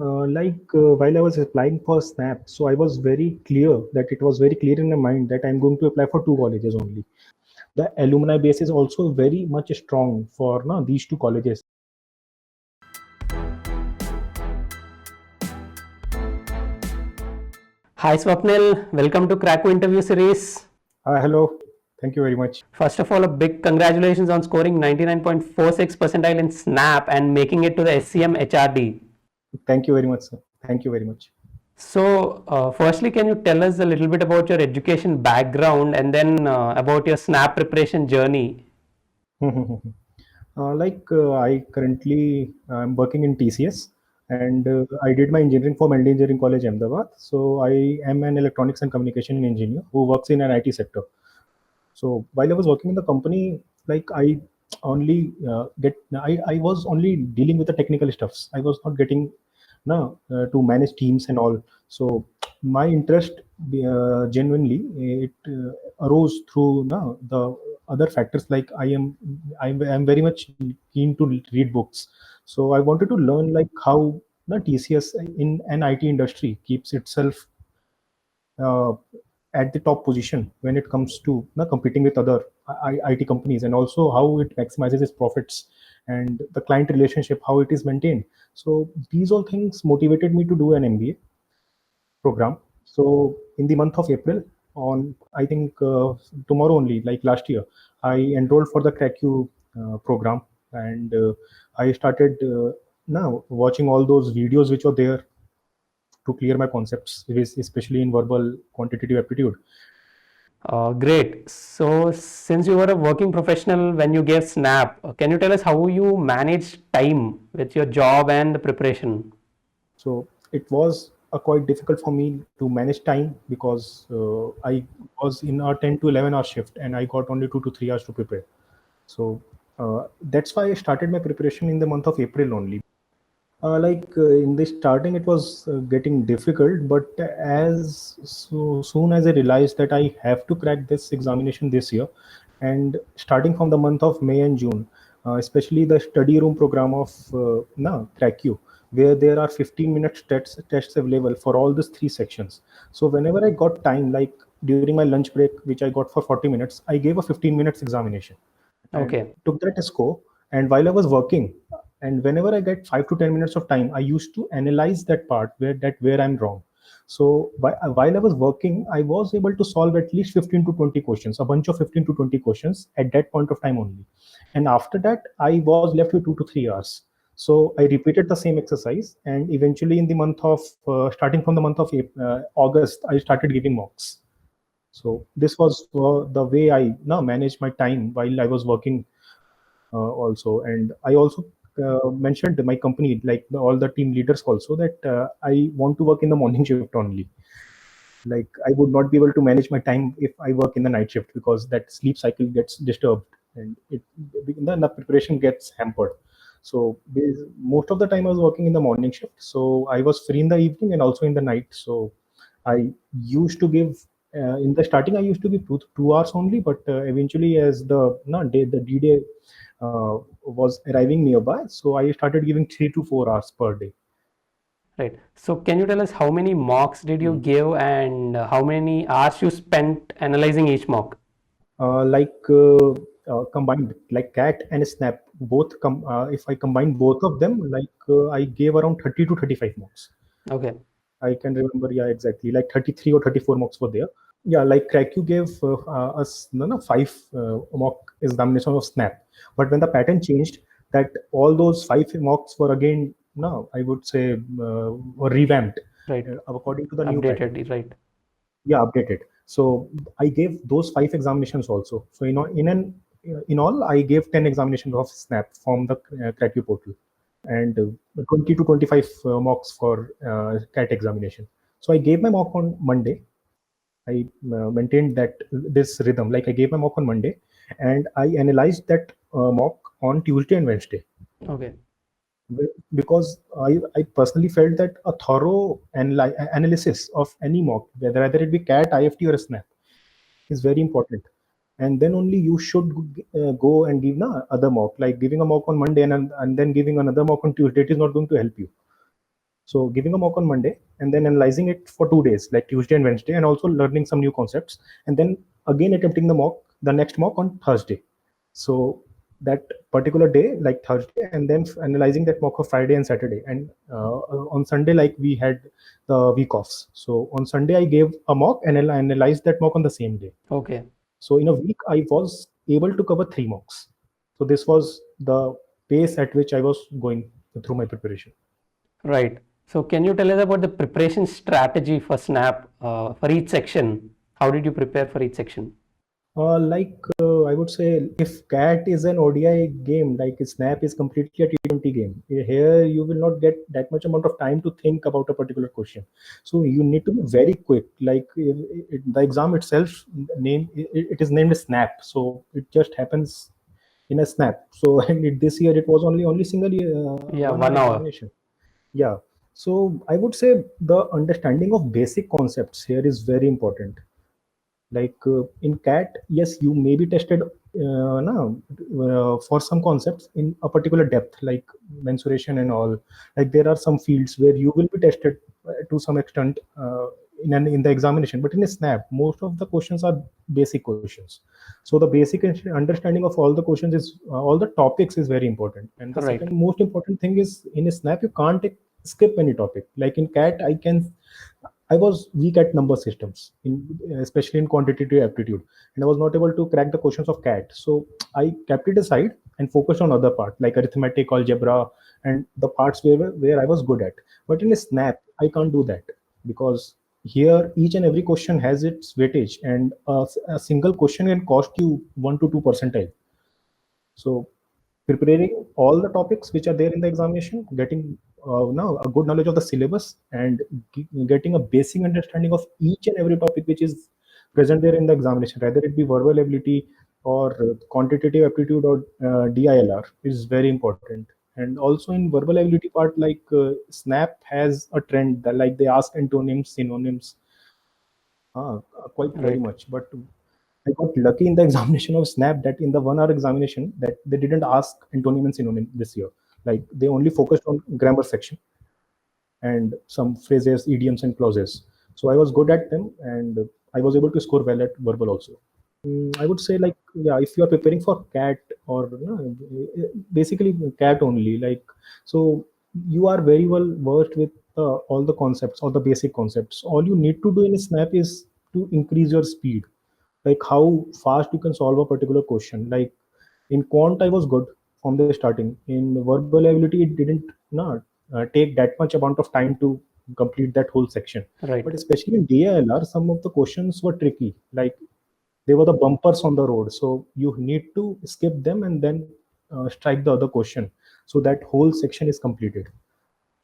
While I was applying for SNAP, so I was very clear that it was very clear in my mind that I'm going to apply for two colleges only. The alumni base is also very much strong for no, these two colleges. Hi Swapnil, welcome to Krakow interview series. Hello, thank you very much. First of all, a big congratulations on scoring 99.46 percentile in SNAP and making it to the SCM HRD. Thank you very much, sir. Thank you very much. So, firstly, can you tell us a little bit about your education background and then about your SNAP preparation journey? I currently am working in TCS, and I did my engineering from LD Engineering College, Ahmedabad. So I am an electronics and communication engineer who works in an IT sector. So while I was working in the company, I only I was only dealing with the technical stuffs. I was not getting no to manage teams and all. So my interest genuinely it arose through no, the other factors. I'm very much keen to read books. So I wanted to learn like how the TCS in an IT industry keeps itself uh, at the top position when it comes to competing with other IT companies, and also how it maximizes its profits and the client relationship, how it is maintained. So these all things motivated me to do an MBA program. So in the month of April, on I think tomorrow only, like last year, I enrolled for the CrackU program, and I started now watching all those videos which were there to clear my concepts, especially in verbal quantitative aptitude. Great. So, since you were a working professional when you gave SNAP, can you tell us how you manage time with your job and the preparation? So it was quite difficult for me to manage time because I was in a 10 to 11 hour shift and I got only 2 to 3 hours to prepare. So that's why I started my preparation in the month of April only. In the starting, it was getting difficult, but as soon as I realized that I have to crack this examination this year, and starting from the month of May and June, especially the study room program of CrackU, where there are 15-minute tests available for all these three sections. So whenever I got time, like during my lunch break, which I got for 40 minutes, I gave a 15 minutes examination and Okay. took that score. And while I was working, and whenever I get 5 to 10 minutes of time, I used to analyze that part where I'm wrong. So while I was working, I was able to solve at least 15 to 20 questions, a bunch of 15 to 20 questions at that point of time only. And after that, I was left with 2 to 3 hours. So I repeated the same exercise, and eventually, in the month of starting from the month of August, I started giving mocks. So this was the way I now managed my time while I was working also. And I also mentioned my company, like all the team leaders also, that I want to work in the morning shift only. Like I would not be able to manage my time if I work in the night shift, because that sleep cycle gets disturbed and the preparation gets hampered. So most of the time I was working in the morning shift, so I was free in the evening and also in the night. So I used to give in the starting I used to give 2 hours only, but eventually as the no, day the D-Day was arriving nearby, so I started giving 3 to 4 hours per day. Right. So, can you tell us how many mocks did you give and how many hours you spent analyzing each mock? Combined, like cat and snap, if I combine both of them, I gave around 30 to 35 mocks. Okay. I can remember, yeah, exactly, like 33 or 34 mocks were there. Yeah, like CrackU gave us five mock examination of snap, but when the pattern changed, that all those five mocks were again, no, I would say, were revamped Right. according to the new pattern. Updated. Right. Yeah, updated. So I gave those five examinations also. So in all, I gave 10 examinations of snap from the CrackU portal, and 20 to 25 mocks for cat examination. So I gave my mock on Monday. I maintained that this rhythm. Like I gave my mock on Monday, and I analyzed that mock on Tuesday and Wednesday. Okay. Because I personally felt that a thorough analysis of any mock, whether it be cat, IFT, or a snap, is very important. And then only you should go and give other mock. Like giving a mock on Monday and then giving another mock on Tuesday, it is not going to help you. So giving a mock on Monday and then analyzing it for 2 days, like Tuesday and Wednesday, and also learning some new concepts, and then again attempting the next mock on Thursday. So that particular day, like Thursday, and then analyzing that mock for Friday and Saturday. And on Sunday, like we had the week offs. So on Sunday, I gave a mock and I analyzed that mock on the same day. Okay. So in a week, I was able to cover 3 mocks. So this was the pace at which I was going through my preparation. Right. So can you tell us about the preparation strategy for SNAP for each section? How did you prepare for each section? I would say, if CAT is an ODI game, like Snap is completely a T20 game. Here, you will not get that much amount of time to think about a particular question. So you need to be very quick. Like the exam itself, it is named Snap. So it just happens in a snap. So and this year it was only single Yeah, 1 hour 1 hour. examination. Yeah. So I would say the understanding of basic concepts here is very important. Like in CAT, yes, you may be tested for some concepts in a particular depth, like mensuration and all. Like there are some fields where you will be tested to some extent in the examination. But in a snap, most of the questions are basic questions. So the basic understanding of all the questions is all the topics is very important. And the Right. second most important thing is, in a snap you can't skip any topic. Like in CAT, I was weak at number systems, especially in quantitative aptitude, and I was not able to crack the questions of CAT. So I kept it aside and focused on other part like arithmetic, algebra, and the parts where I was good at. But in a snap, I can't do that, because here each and every question has its weightage, and a single question can cost you 1 to 2 percentile. So preparing all the topics which are there in the examination, getting now a good knowledge of the syllabus, and getting a basic understanding of each and every topic which is present there in the examination, whether it be verbal ability or quantitative aptitude or DILR, is very important. And also in verbal ability part, like Snap has a trend that like they ask antonyms, synonyms, quite very Right. much. But I got lucky in the examination of Snap that in the 1 hour examination that they didn't ask antonym and synonym this year. Like they only focused on grammar section and some phrases, idioms, and clauses. So I was good at them, and I was able to score well at verbal also. I would say, like, yeah, if you are preparing for CAT or basically CAT only, like, so you are very well versed with all the concepts, all the basic concepts. All you need to do in a Snap is to increase your speed, like how fast you can solve a particular question. Like in quant, I was good from the starting. In verbal ability, it didn't not take that much amount of time to complete that whole section. Right. But especially in DILR, some of the questions were tricky. Like they were the bumpers on the road, so you need to skip them and then strike the other question, so that whole section is completed.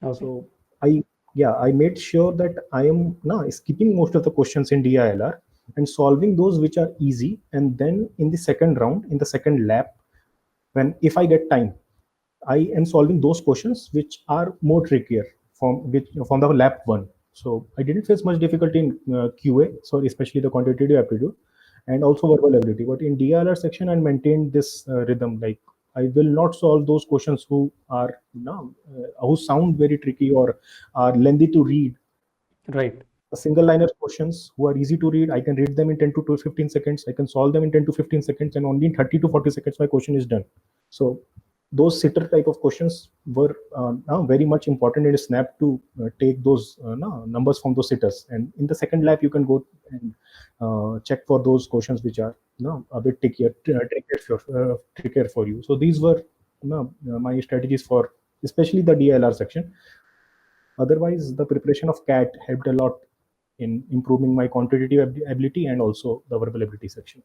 Okay. So I made sure that I am now skipping most of the questions in DILR and solving those which are easy. And then in the second round, in the second lap, when if I get time, I am solving those questions which are more trickier from the lap one. So I didn't face much difficulty in QA, so especially the quantitative aptitude and also verbal ability. But in DLR section, I maintained this rhythm. Like I will not solve those questions who sound very tricky or are lengthy to read. Right. A single liner questions who are easy to read, I can read them in 10 to 15 seconds. I can solve them in 10 to 15 seconds, and only in 30 to 40 seconds my question is done. So those sitter type of questions were now very much important in Snap to take those numbers from those sitters. And in the second lap, you can go and check for those questions which are a bit trickier for you. So these were my strategies for especially the DLR section. Otherwise, the preparation of CAT helped a lot in improving my quantitative ability and also the verbal ability section.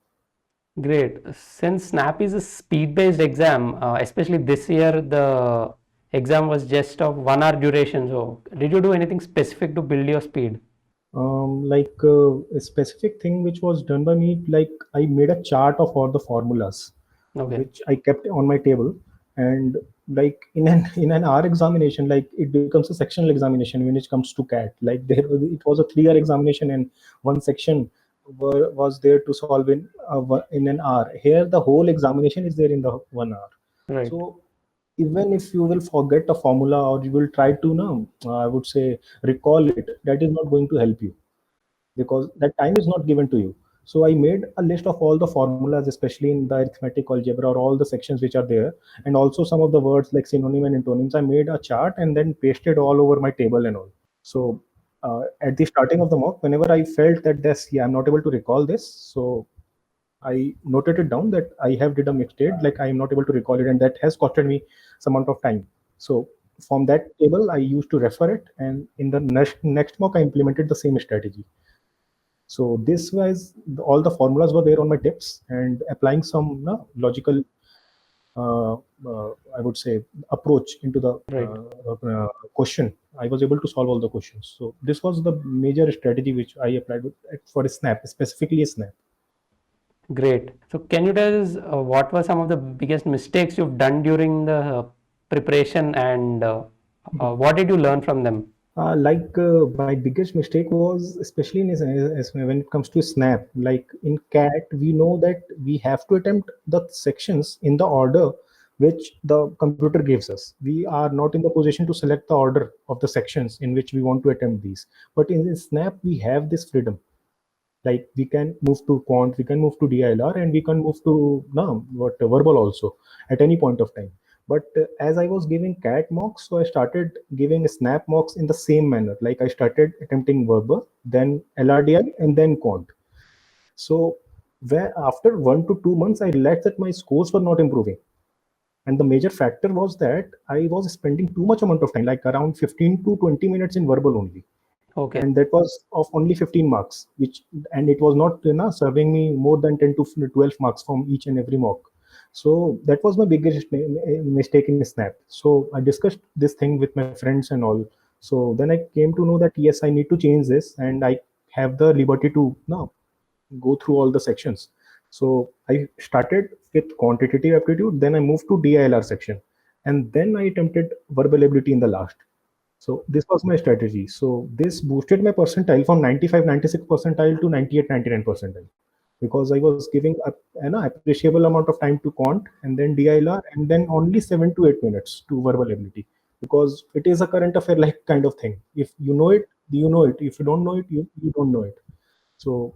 Great. Since SNAP is a speed-based exam, especially this year, the exam was just of 1 hour duration. So, did you do anything specific to build your speed? A specific thing which was done by me, like I made a chart of all the formulas, Okay. which I kept on my table. And like in an hour examination, like it becomes a sectional examination when it comes to CAT. Like it was a 3 hour examination, and one section was there to solve in an hour. Here, the whole examination is there in the 1 hour. Right. So even if you will forget a formula or you will try to know, I would say, recall it, that is not going to help you because that time is not given to you. So I made a list of all the formulas, especially in the arithmetic algebra or all the sections which are there, and also some of the words like synonym and antonyms. I made a chart and then pasted all over my table and all. So at the starting of the mock, whenever I felt that this, yeah, I'm not able to recall this, so I noted it down that I have did a mistake, like I am not able to recall it, and that has costed me some amount of time. So from that table, I used to refer it, and in the next mock, I implemented the same strategy. So this was all the formulas were there on my tips, and applying some logical, uh, I would say, approach into the Right. question. I was able to solve all the questions. So this was the major strategy which I applied for a Snap, specifically a Snap. Great. So can you tell us what were some of the biggest mistakes you've done during the preparation, and what did you learn from them? My biggest mistake was, especially when it comes to Snap. Like in CAT, we know that we have to attempt the sections in the order which the computer gives us. We are not in the position to select the order of the sections in which we want to attempt these. But in Snap, we have this freedom. Like we can move to quant, we can move to DILR, and we can move to what verbal also at any point of time. But as I was giving CAT mocks, so I started giving Snap mocks in the same manner. Like I started attempting verbal, then LRDI, and then quant. So where after 1 to 2 months, I realized that my scores were not improving. And the major factor was that I was spending too much amount of time, like around 15 to 20 minutes in verbal only, Okay. and that was of only 15 marks, which, and it was not serving me more than 10 to 12 marks from each and every mock. So that was my biggest mistake in Snap. So I discussed this thing with my friends and all. So then I came to know that yes, I need to change this, and I have the liberty to now go through all the sections. So I started with quantitative aptitude, then I moved to DILR section, and then I attempted verbal ability in the last. So this was my strategy. So this boosted my percentile from 95, 96 percentile to 98, 99 percentile, because I was giving an appreciable amount of time to quant and then DILR and then only 7 to 8 minutes to verbal ability, because it is a current affair like kind of thing. If you know it, you know it. If you don't know it, you don't know it. So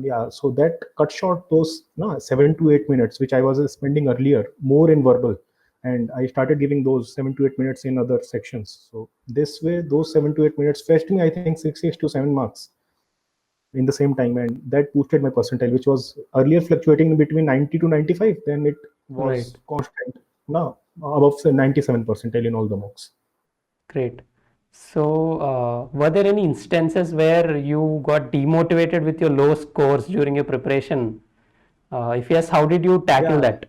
yeah, so that cut short those 7 to 8 minutes which I was spending earlier more in verbal, and I started giving those 7 to 8 minutes in other sections. So this way, those 7 to 8 minutes fetched me, I think, 6 to 7 marks in the same time, and that boosted my percentile, which was earlier fluctuating between 90 to 95. Then it Right. was constant now above 97 percentile in all the mocks. Great. So, were there any instances where you got demotivated with your low scores during your preparation? If yes, how did you tackle Yeah, that?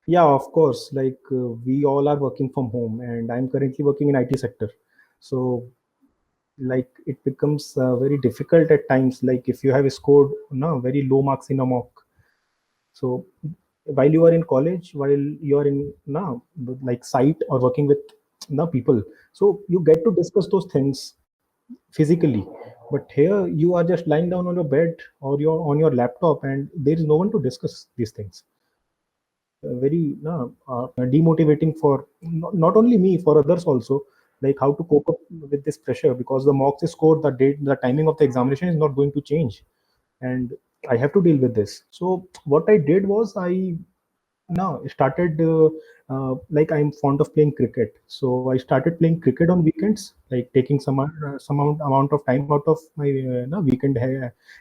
yeah, of course. Like we all are working from home, and I'm currently working in IT sector. So like it becomes very difficult at times. Like if you have scored very low marks in a mock, so while you are in college, while you are in like site or working with people, so you get to discuss those things physically. But here you are just lying down on your bed or you're on your laptop, and there is no one to discuss these things. Very demotivating for not only me, for others also, like how to cope up with this pressure, because the mocks score, the date, the timing of the examination is not going to change, and I have to deal with this. So what I did was I now started like I'm fond of playing cricket, so I started playing cricket on weekends, like taking some amount of time out of my weekend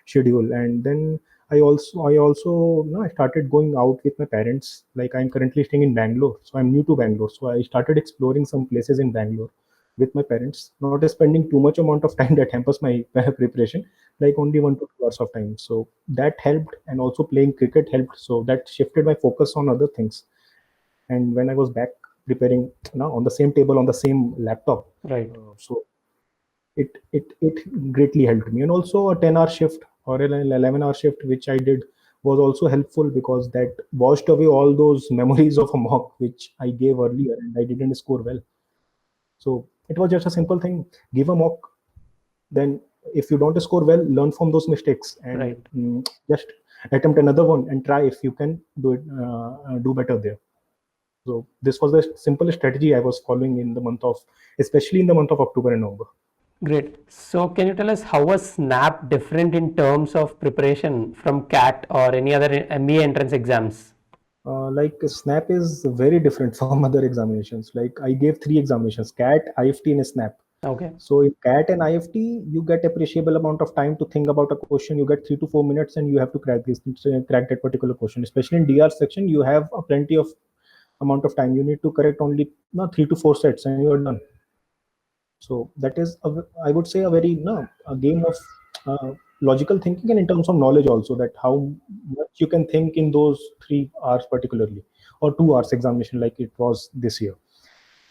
schedule. And then I started going out with my parents. Like I'm currently staying in Bangalore, so I'm new to Bangalore, so I started exploring some places in Bangalore with my parents, not spending too much amount of time that hampers my preparation, like only 1 to 2 hours of time. So that helped, and also playing cricket helped. So that shifted my focus on other things. And when I was back preparing now on the same table on the same laptop, Right. so it greatly helped me. And also a 10-hour shift or an 11-hour shift which I did was also helpful, because that washed away all those memories of a mock which I gave earlier and I didn't score well. So it was just a simple thing: give a mock, then if you don't score well, learn from those mistakes and Right. just attempt another one and try if you can do it, do better there. So this was the simple strategy I was following especially in the month of October and November. Great. So can you tell us how was SNAP different in terms of preparation from CAT or any other MBA entrance exams? Like SNAP is very different from other examinations. Like I gave three examinations: CAT, IFT, and SNAP. Okay. So in CAT and IFT, you get appreciable amount of time to think about a question. You get 3 to 4 minutes, and you have to crack that particular question. Especially in DR section, you have a plenty of amount of time. You need to correct only 3 to 4 sets, and you are done. So that is, I would say, a game of logical thinking, and in terms of knowledge also, that how much you can think in those 3 hours particularly, or 2 hours examination like it was this year.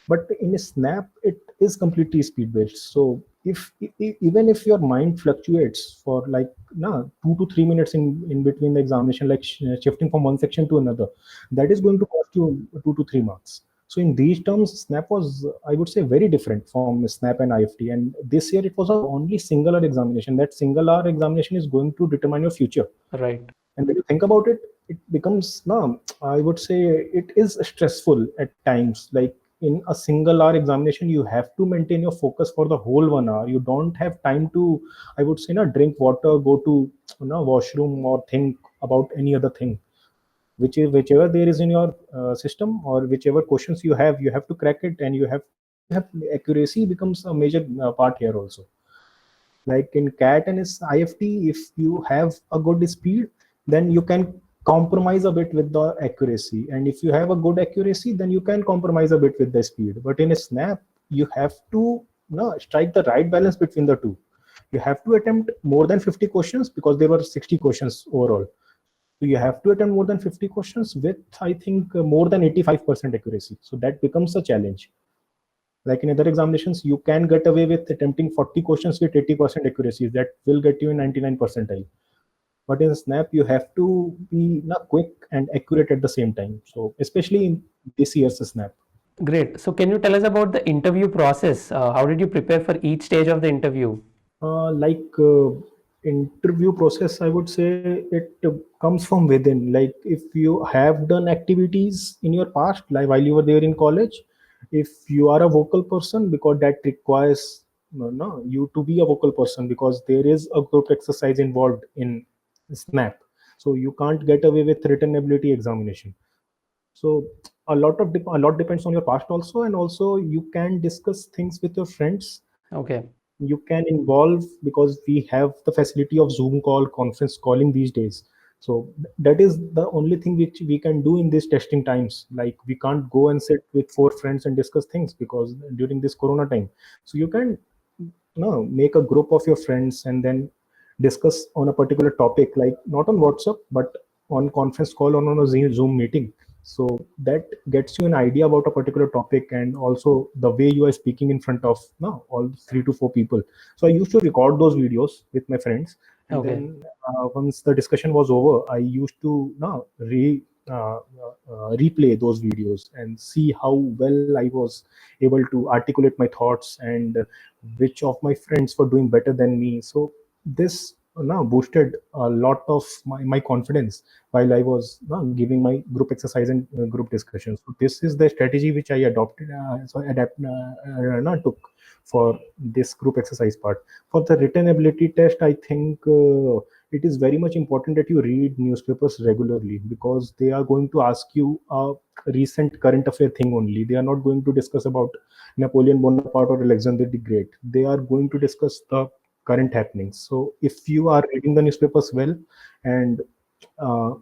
But in a snap, it is completely speed based. So even if your mind fluctuates for like 2 to 3 minutes in between the examination, like shifting from one section to another, that is going to cost you 2 to 3 marks. So in these terms, snap was, I would say, very different from snap and IFT. And this year it was a only single hour examination. That single hour examination is going to determine your future. Right. And when you think about it, it becomes, no, I would say it is stressful at times. Like in a single hour examination, you have to maintain your focus for the whole 1 hour. You don't have time to, I would say, drink water, go to washroom, or think about any other thing. Whichever there is in your system, or whichever questions you have to crack it, and have accuracy becomes a major part here also. Like in CAT and IFT, if you have a good speed, then you can compromise a bit with the accuracy. And if you have a good accuracy, then you can compromise a bit with the speed. But in a snap, you have to strike the right balance between the two. You have to attempt more than 50 questions, because there were 60 questions overall. So you have to attempt more than 50 questions with, I think, more than 85% accuracy. So that becomes a challenge. Like in other examinations, you can get away with attempting 40 questions with 80% accuracy. That will get you in 99 percentile. But in Snap, you have to be quick and accurate at the same time. So especially in this year's Snap. Great. So can you tell us about the interview process? How did you prepare for each stage of the interview? Interview process, I would say it comes from within. Like if you have done activities in your past, like while you were there in college, if you are a vocal person, because that requires you to be a vocal person, because there is a group exercise involved in Snap. So you can't get away with written ability examination. So a lot depends on your past also, and also you can discuss things with your friends. Okay. You can involve, because we have the facility of Zoom call, conference calling these days. So that is the only thing which we can do in these testing times. Like we can't go and sit with 4 friends and discuss things, because during this corona time. So you can make a group of your friends and then discuss on a particular topic, like not on WhatsApp, but on conference call or on a Zoom meeting. So that gets you an idea about a particular topic, and also the way you are speaking in front of all 3 to 4 people. So I used to record those videos with my friends, and Okay. then once the discussion was over, I used to replay those videos and see how well I was able to articulate my thoughts, and which of my friends were doing better than me. So this now boosted a lot of my confidence while I was giving my group exercise and group discussions. So this is the strategy which I adopted, took for this group exercise part. For the written ability test, I think it is very much important that you read newspapers regularly, because they are going to ask you a recent current affair thing only. They are not going to discuss about Napoleon Bonaparte or Alexander the Great. They are going to discuss the current happenings. So if you are reading the newspapers well, and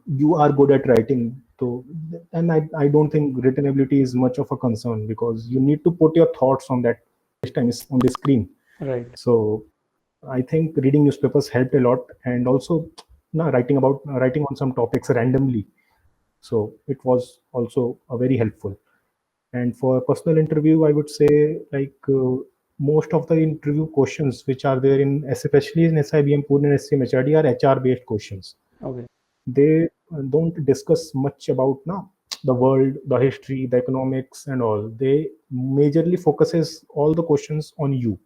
you are good at writing, so and I don't think written ability is much of a concern, because you need to put your thoughts on that time is on the screen. Right. So I think reading newspapers helped a lot, and also writing on some topics randomly. So it was also a very helpful. And for personal interview, I would say, like most of the interview questions which are there in, especially in SIBM Pune and SCMHRD, are HR based questions. Okay. They don't discuss much about the world, the history, the economics, and all. They majorly focuses all the questions on you,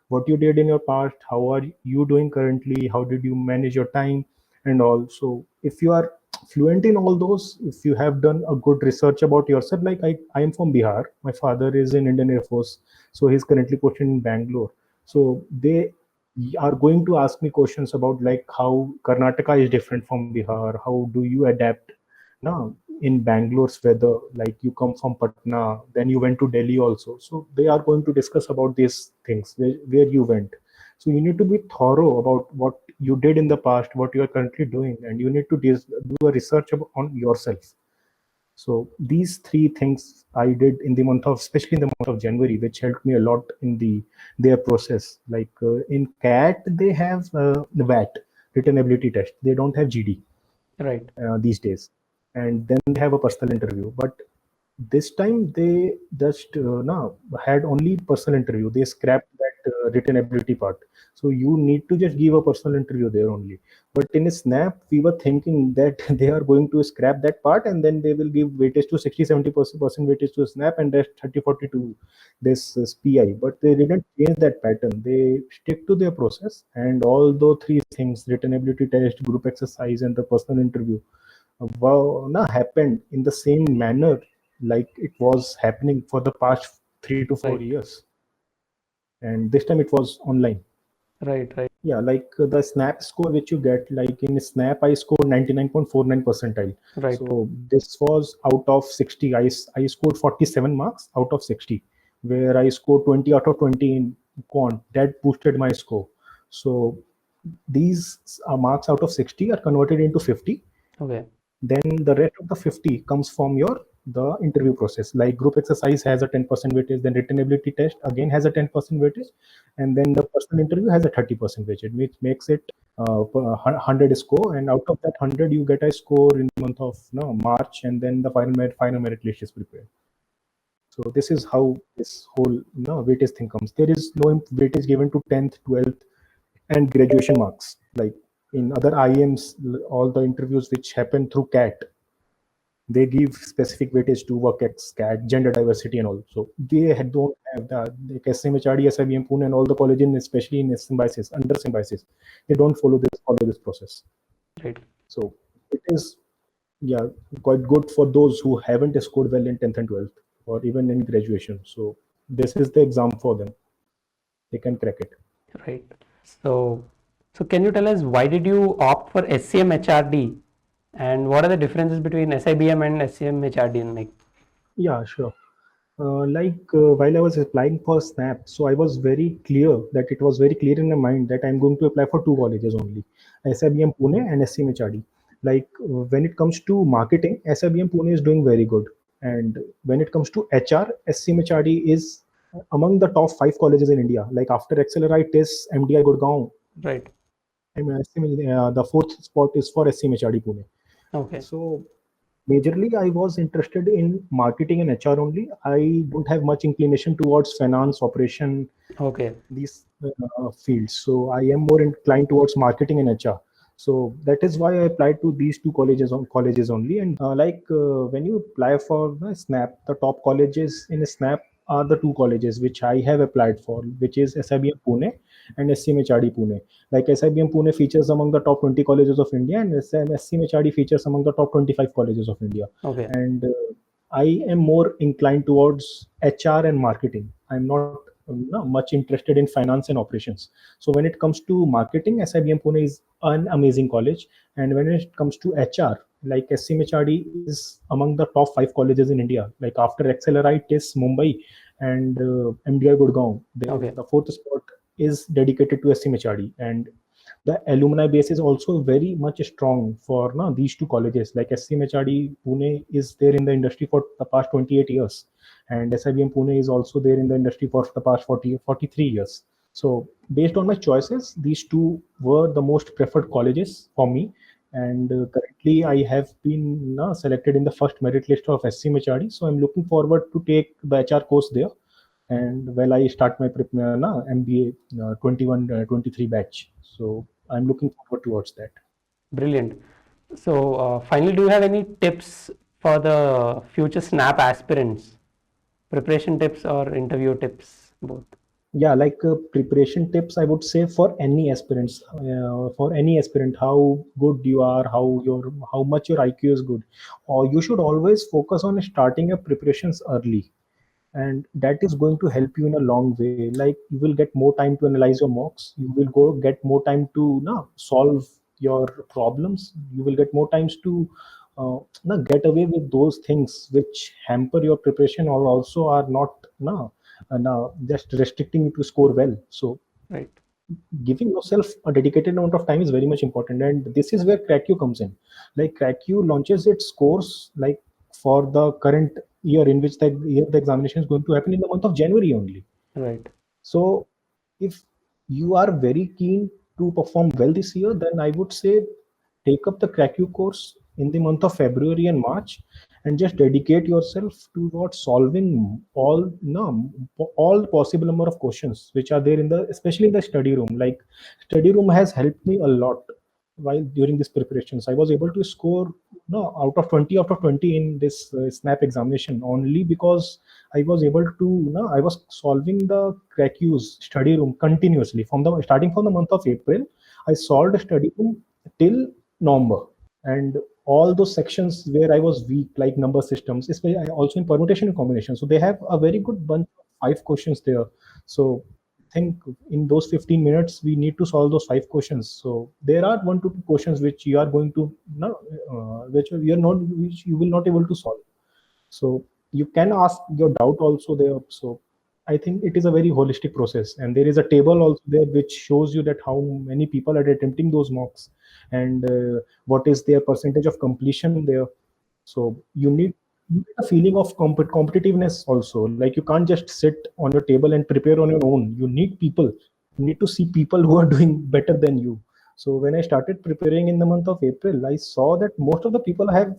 what you did in your past, how are you doing currently, how did you manage your time, and all. So if you are fluent in all those if you have done a good research about yourself. Like I am from Bihar. My father is in Indian Air Force, so he's currently posted in Bangalore. So they are going to ask me questions about like how Karnataka is different from Bihar. How do you adapt now in Bangalore's weather? Like you come from Patna, then you went to Delhi also. So they are going to discuss about these things where you went. So you need to be thorough about what you did in the past, what you are currently doing, and you need to do a research on yourself. So these three things I did in the month of, especially in the month of January, which helped me a lot in their process. Like in CAT, they have the VAT, written ability test. They don't have GD Right. these days, and then they have a personal interview. But this time they just no had only personal interview. They scrapped that written ability part. So you need to just give a personal interview there only. But in Snap, we were thinking that they are going to scrap that part and then they will give weightage to 60-70% weightage to Snap and rest 30-40 to this PI. But they didn't change that pattern. They stick to their process, and all those three things, written ability test, group exercise, and the personal interview, happened in the same manner like it was happening for the past 3 to 4 Right. years. And this time it was online. Right. Yeah, like the Snap score which you get, like in Snap, I scored 99.49 percentile. Right. So this was out of 60. I scored 47 marks out of 60, where I scored 20 out of 20 in quant. That boosted my score. So these marks out of 60 are converted into 50. Okay. Then the rest of the 50 comes from the interview process. Like group exercise has a 10% weightage, then written ability test again has a 10% weightage, and then the personal interview has a 30% weightage, which makes it 100 score. And out of that 100, you get a score in the month of March, and then the final merit list is prepared. So this is how this whole weightage thing comes. There is no weightage given to 10th, 12th, and graduation marks. Like in other IIMs, all the interviews which happen through CAT, they give specific weightage to work ex CAT, gender diversity, and all. So they don't have that. Like SMHRD, SIBM Pune, and all the colleges, especially in Symbiosis, under Symbiosis, they don't follow this process. Right. So it is, yeah, quite good for those who haven't scored well in 10th and 12th, or even in graduation. So this is the exam for them. They can crack it. Right. So can you tell us why did you opt for SCM HRD, and what are the differences between SIBM and SCM HRD? Like, Yeah, sure. While I was applying for SNAP, so I was very clear that it was very clear in my mind that I'm going to apply for two colleges only, SIBM Pune and SCMHRD. Like when it comes to marketing, SIBM Pune is doing very good, and when it comes to HR, SCMHRD is among the top 5 colleges in India. Like after Accelerite is MDI Gurgaon, right. the fourth spot is for SCMHRD Pune. Okay. So majorly, I was interested in marketing and HR only. I don't have much inclination towards finance, operation, Okay. these fields. So I am more inclined towards marketing and HR. So that is why I applied to these two colleges only. And when you apply for the SNAP, the top colleges in SNAP are the two colleges which I have applied for, which is SIBM Pune and SCMHRD Pune. Like SIBM Pune features among the top 20 colleges of India, and SCMHRD features among the top 25 colleges of India. Okay. And I am more inclined towards HR and marketing. I'm not much interested in finance and operations. So when it comes to marketing, SIBM Pune is an amazing college. And when it comes to HR, like SCMHRD is among the top 5 colleges in India. Like after Accelerite is Mumbai and MDI Gurgaon. Okay. The fourth spot is dedicated to SCMHRD. And the alumni base is also very much strong for these two colleges. Like SCMHRD Pune is there in the industry for the past 28 years, and SIBM Pune is also there in the industry for the past 43 years. So based on my choices, these two were the most preferred colleges for me. And currently, I have been selected in the first merit list of SCMHRD. So I'm looking forward to take the HR course there. And I start my MBA 21-23 batch. So I'm looking forward towards that. Brilliant. So finally, do you have any tips for the future SNAP aspirants? Preparation tips or interview tips, both? Yeah, like preparation tips, I would say for any aspirants, for any aspirant, how good you are, how much your IQ is good, or you should always focus on starting your preparations early, and that is going to help you in a long way. Like you will get more time to analyze your mocks, you will go get more time to solve your problems, you will get more times to get away with those things which hamper your preparation or also are not just restricting you to score well. So Right. giving yourself a dedicated amount of time is very much important, and this is where CrackU comes in. Like CrackU launches its course like for the current year, in which the year the examination is going to happen in the month of January only. Right. So if you are very keen to perform well this year, then I would say take up the CrackU course in the month of February and March, and just dedicate yourself towards solving all possible number of questions which are there in the, especially in the study room. Like study room has helped me a lot while during these preparations. I was able to score out of 20 out of 20 in this snap examination only because I was able to I was solving the CrackU's study room continuously from the starting from the month of April. I solved the study room till November, and all those sections where I was weak, like number systems, especially also in permutation and combination, so they have a very good bunch of 5 questions there. So think in those 15 minutes we need to solve those 5 questions. So there are 1 to 2 questions which you are going to which you are not, which you will not able to solve. So you can ask your doubt also there. So I think it is a very holistic process, and there is a table also there which shows you that how many people are attempting those mocks, and what is their percentage of completion there. So you need a feeling of competitiveness also. Like you can't just sit on your table and prepare on your own. You need people. You need to see people who are doing better than you. So when I started preparing in the month of April, I saw that most of the people have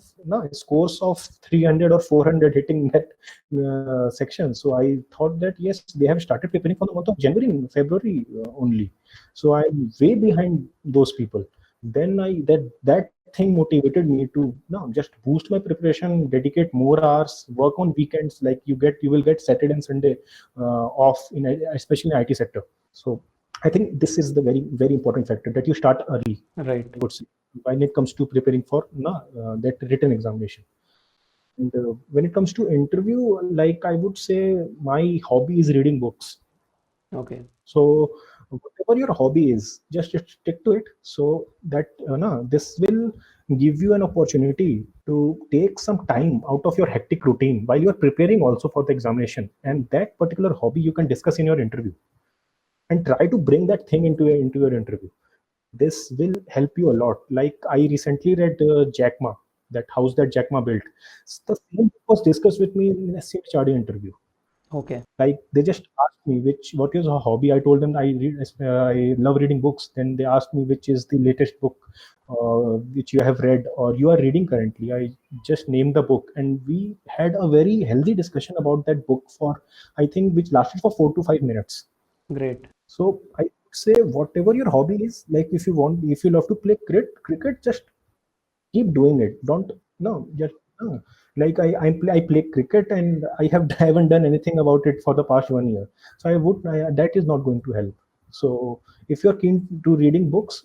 scores of 300 or 400 hitting that section. So I thought that yes, they have started preparing for the month of January and February only. So I'm way behind those people. Then that thing motivated me to just boost my preparation, dedicate more hours, work on weekends. Like you will get Saturday and Sunday off in especially in IT sector. So I think this is the very very important factor, that you start early. Right. I would say when it comes to preparing for that written examination. And when it comes to interview, like I would say, my hobby is reading books. Okay. So whatever your hobby is, just stick to it. So that this will give you an opportunity to take some time out of your hectic routine while you are preparing also for the examination. And that particular hobby you can discuss in your interview, and try to bring that thing into your interview. This will help you a lot. Like I recently read Jack Ma, that house that Jack Ma built. The same was discussed with me in a CHRD interview. Okay. Like they just asked me what is a hobby. I told them I love reading books. Then they asked me which is the latest book which you have read or you are reading currently. I just named the book, and we had a very healthy discussion about that book for, I think, which lasted for 4 to 5 minutes. Great. So I would say whatever your hobby is, like if you love to play cricket, just keep doing it. Don't no just no. Like I play cricket, and I haven't done anything about it for the past 1 year. So that is not going to help. So if you're keen to reading books,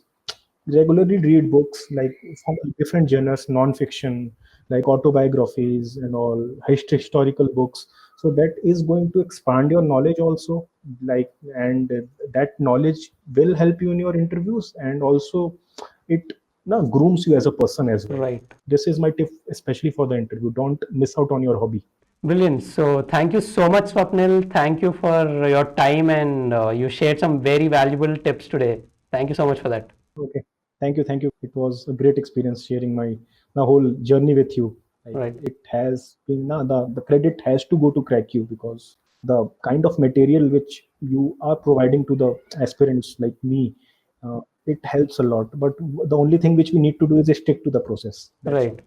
regularly read books like from different genres, non-fiction, like autobiographies and all, historical books. So that is going to expand your knowledge also, like, and that knowledge will help you in your interviews, and also it now grooms you as a person as well. Right. This is my tip, especially for the interview. Don't miss out on your hobby. Brilliant. So thank you so much, Swapnil. Thank you for your time, and you shared some very valuable tips today. Thank you so much for that. Okay, thank you. It was a great experience sharing my the whole journey with you. Like Right. it has been the credit has to go to CrackU, because the kind of material which you are providing to the aspirants like me, it helps a lot. But the only thing which we need to do is stick to the process. That's all. Right.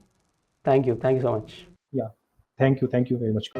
Thank you. Thank you so much. Yeah. Thank you very much.